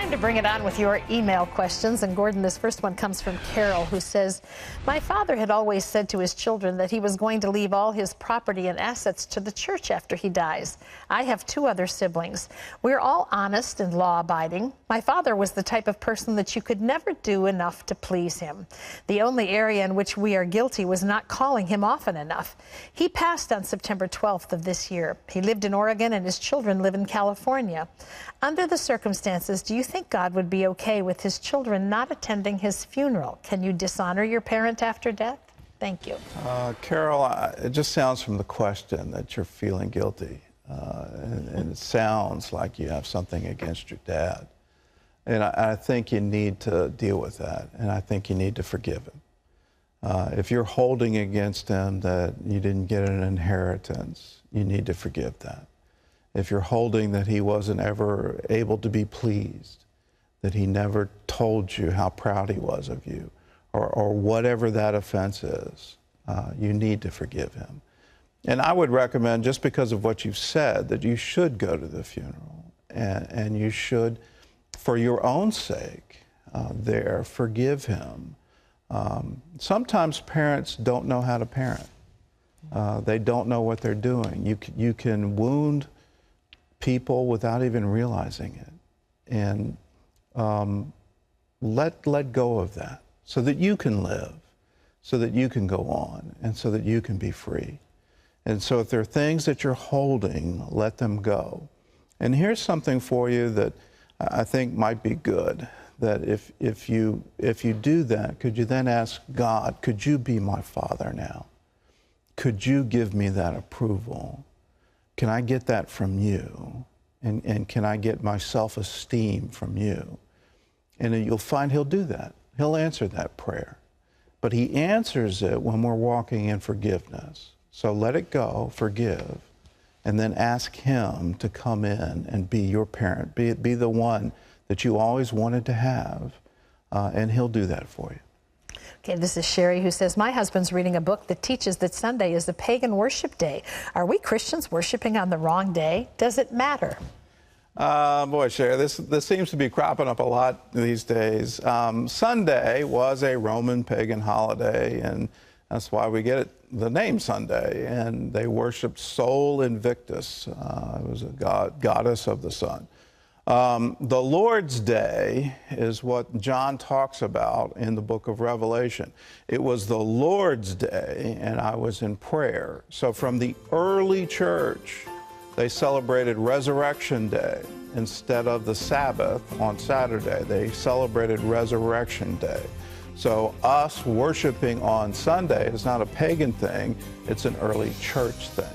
Time to bring it on with your email questions. And Gordon, this first one comes from Carol, who says, my father had always said to his children that he was going to leave all his property and assets to the church after he dies. I have 2 other siblings. We're all honest and law-abiding. My father was the type of person that you could never do enough to please him. The only area in which we are guilty was not calling him often enough. He passed on September 12th of this year. He lived in Oregon and his children live in California. Under the circumstances, do you think God would be okay with his children not attending his funeral? Can you dishonor your parent after death? Thank you. Carol, it just sounds from the question that you're feeling guilty. And it sounds like you have something against your dad. And I think you need to deal with that. And I think you need to forgive him. If you're holding against him that you didn't get an inheritance, you need to forgive that. If you're holding that he wasn't ever able to be pleased, that he never told you how proud he was of you, or whatever that offense is, you need to forgive him. And I would recommend, just because of what you've said, that you should go to the funeral, and you should, for your own sake, forgive him. Sometimes parents don't know how to parent. They don't know what they're doing. You can wound people without even realizing it. And let go of that so that you can live, so that you can go on, and so that you can be free. And so if there are things that you're holding, let them go. And here's something for you that I think might be good, that if you do that, could you then ask God, could you be my father now? Could you give me that approval? Can I get that from you? And can I get my self-esteem from you? And then you'll find he'll do that. He'll answer that prayer. But he answers it when we're walking in forgiveness. So let it go, forgive, and then ask him to come in and be your parent, be the one that you always wanted to have, and he'll do that for you. Okay, this is Sherry, who says, my husband's reading a book that teaches that Sunday is a pagan worship day. Are we Christians worshiping on the wrong day? Does it matter? Boy, Sherry, this seems to be cropping up a lot these days. Sunday was a Roman pagan holiday, and that's why we get the name Sunday. And they worshiped Sol Invictus. It was a goddess of the sun. The Lord's Day is what John talks about in the book of Revelation. It was the Lord's Day, and I was in prayer. So from the early church, they celebrated Resurrection Day instead of the Sabbath on Saturday. They celebrated Resurrection Day. So us worshiping on Sunday is not a pagan thing, it's an early church thing.